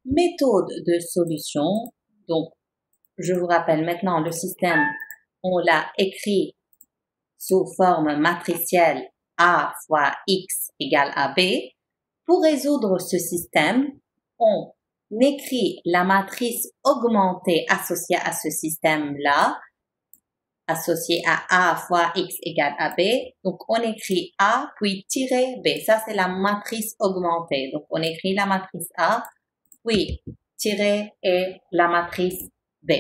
Méthode de solution. Donc, je vous rappelle maintenant le système, on l'a écrit sous forme matricielle A fois X égale AB. Pour résoudre ce système, on écrit la matrice augmentée associée à ce système-là, associée à A fois X égale AB. Donc, on écrit A puis tiret B. Ça, c'est la matrice augmentée. Donc, on écrit la matrice A, puis tiret et la matrice B.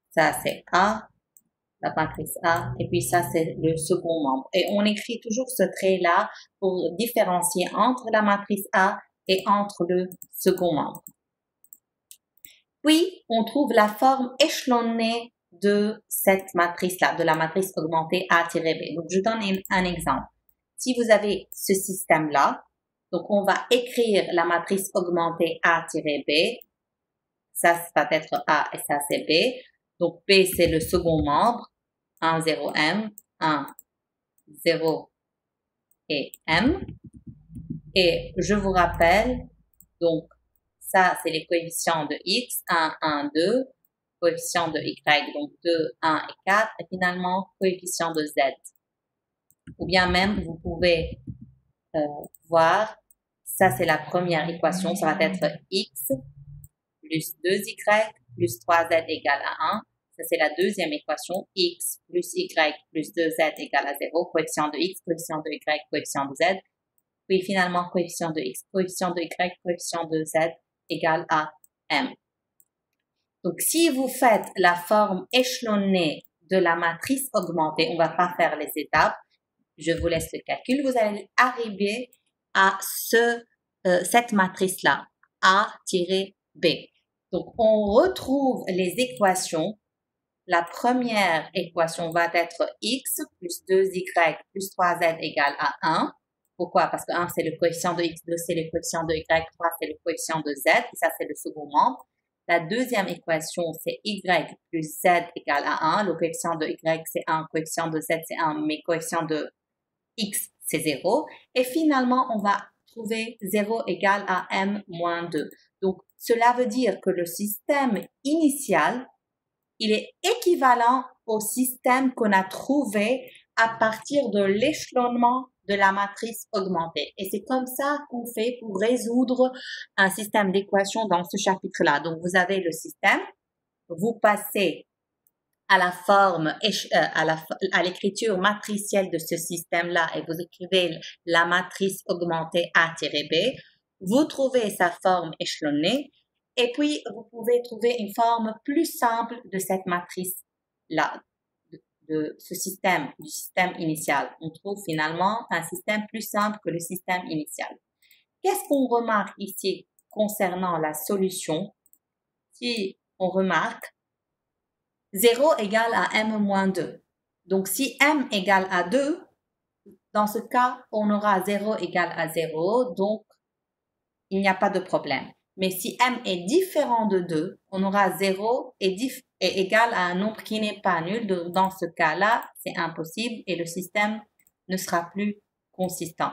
Ça, c'est A, la matrice A, et puis ça, c'est le second membre. Et on écrit toujours ce trait-là pour différencier entre la matrice A et entre le second membre. Puis, on trouve la forme échelonnée de cette matrice-là, de la matrice augmentée A-B. Donc, je donne un exemple. Si vous avez ce système-là, donc on va écrire la matrice augmentée A-B. Ça va être A et ça, c'est B. Donc, B, c'est le second membre. 1, 0, M. 1, 0 et M. Et je vous rappelle, donc, ça, c'est les coefficients de X, 1, 1, 2, coefficient de Y, donc 2, 1 et 4, et finalement, coefficient de Z. Ou bien même, vous pouvez voir, ça, c'est la première équation, ça va être X plus 2Y plus 3Z égale à 1. Ça, c'est la deuxième équation, X plus Y plus 2Z égale à 0, coefficient de X, coefficient de Y, coefficient de Z. Puis finalement, coefficient de X, coefficient de Y, coefficient de Z égale à M. Donc, si vous faites la forme échelonnée de la matrice augmentée, on ne va pas faire les étapes, je vous laisse le calcul, vous allez arriver à cette matrice-là, A-B. Donc, on retrouve les équations. La première équation va être X plus 2Y plus 3Z égale à 1. Pourquoi? Parce que 1, c'est le coefficient de X, 2, c'est le coefficient de Y, 3, c'est le coefficient de Z, et ça, c'est le second membre. La deuxième équation, c'est Y plus Z égale à 1. Le coefficient de Y, c'est 1, coefficient de Z, c'est 1, mais coefficient de X, c'est 0. Et finalement, on va trouver 0 égale à M moins 2. Donc, cela veut dire que le système initial, il est équivalent au système qu'on a trouvé à partir de l'échelonnement de la matrice augmentée. Et c'est comme ça qu'on fait pour résoudre un système d'équations dans ce chapitre-là. Donc, vous avez le système, vous passez à la forme, à l'écriture matricielle de ce système-là et vous écrivez la matrice augmentée A-B, vous trouvez sa forme échelonnée et puis vous pouvez trouver une forme plus simple de cette matrice-là, de ce système, du système initial. On trouve finalement un système plus simple que le système initial. Qu'est-ce qu'on remarque ici concernant la solution? Si on remarque 0 égale à M moins 2. Donc, si M égale à 2, dans ce cas, on aura 0 égale à 0, donc il n'y a pas de problème. Mais si M est différent de 2, on aura 0 est égal à un nombre qui n'est pas nul. Donc, dans ce cas-là, c'est impossible et le système ne sera plus consistant.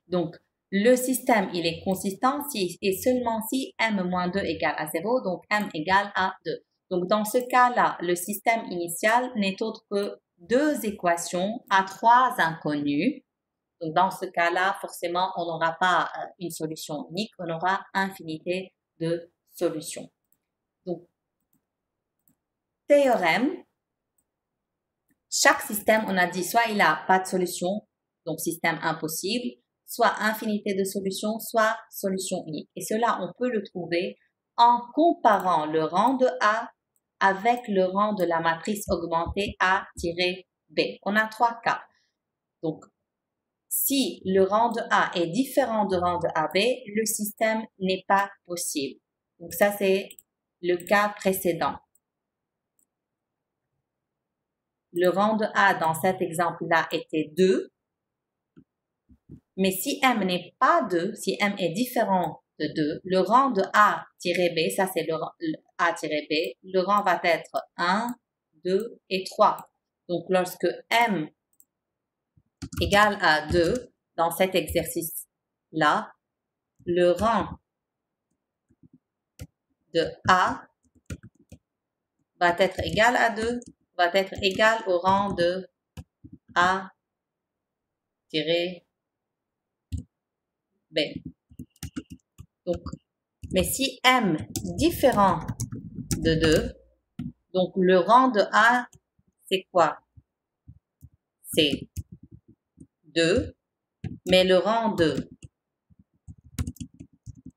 Donc, le système, il est consistant si et seulement si M moins 2 égale à 0, donc M égale à 2. Donc, dans ce cas-là, le système initial n'est autre que deux équations à trois inconnus. Donc, dans ce cas-là, forcément, on n'aura pas une solution unique, on aura infinité de solutions. Donc, théorème, chaque système, on a dit, soit il n'a pas de solution, donc système impossible, soit infinité de solutions, soit solution unique. Et cela, on peut le trouver en comparant le rang de A avec le rang de la matrice augmentée A-B. On a trois cas. Donc, si le rang de A est différent du rang de AB, le système n'est pas possible. Donc, ça, c'est le cas précédent. Le rang de A dans cet exemple-là était 2. Mais si M n'est pas 2, si M est différent de 2, le rang de A-B, ça c'est le A-B, le rang va être 1, 2 et 3. Donc, lorsque M égale à 2, dans cet exercice-là, le rang de A va être égal à 2, va être égal au rang de A tiré B. Donc, mais si M différent de 2, donc le rang de A, c'est quoi? C'est 2, mais le rang de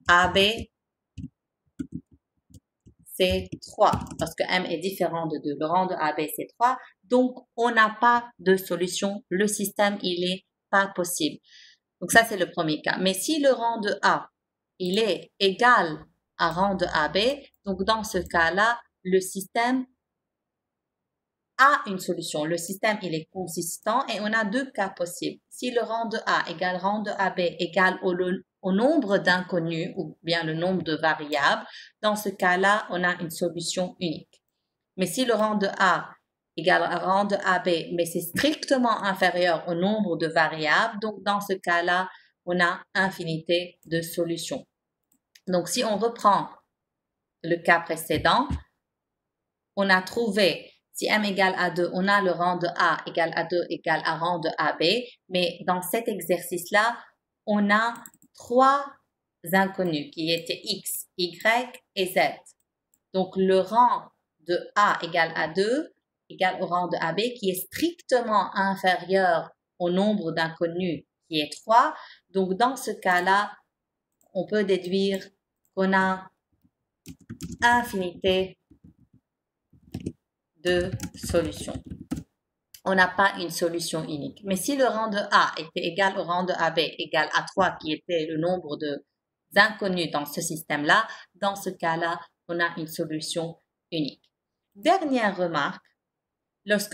AB, c'est 3, parce que M est différent de 2. Le rang de AB, c'est 3. Donc, on n'a pas de solution. Le système, il est pas possible. Donc, ça, c'est le premier cas. Mais si le rang de A, il est égal à rang de AB, donc dans ce cas-là, le système a une solution. Le système, il est consistant et on a deux cas possibles. Si le rang de A égale rang de AB égale au nombre d'inconnus ou bien le nombre de variables, dans ce cas-là, on a une solution unique. Mais si le rang de A égale à rang de AB, mais c'est strictement inférieur au nombre de variables, donc dans ce cas-là, on a infinité de solutions. Donc, si on reprend le cas précédent, on a trouvé, si M égale à 2, on a le rang de A égale à 2 égale à rang de AB, mais dans cet exercice-là, on a 3 inconnus qui étaient X, Y et Z. Donc, le rang de A égale à 2 égale au rang de AB qui est strictement inférieur au nombre d'inconnus qui est 3. Donc, dans ce cas-là, on peut déduire qu'on a infinité de solutions. On n'a pas une solution unique. Mais si le rang de A était égal au rang de AB égal à 3, qui était le nombre d'inconnus dans ce système-là, dans ce cas-là, on a une solution unique. Dernière remarque, lorsque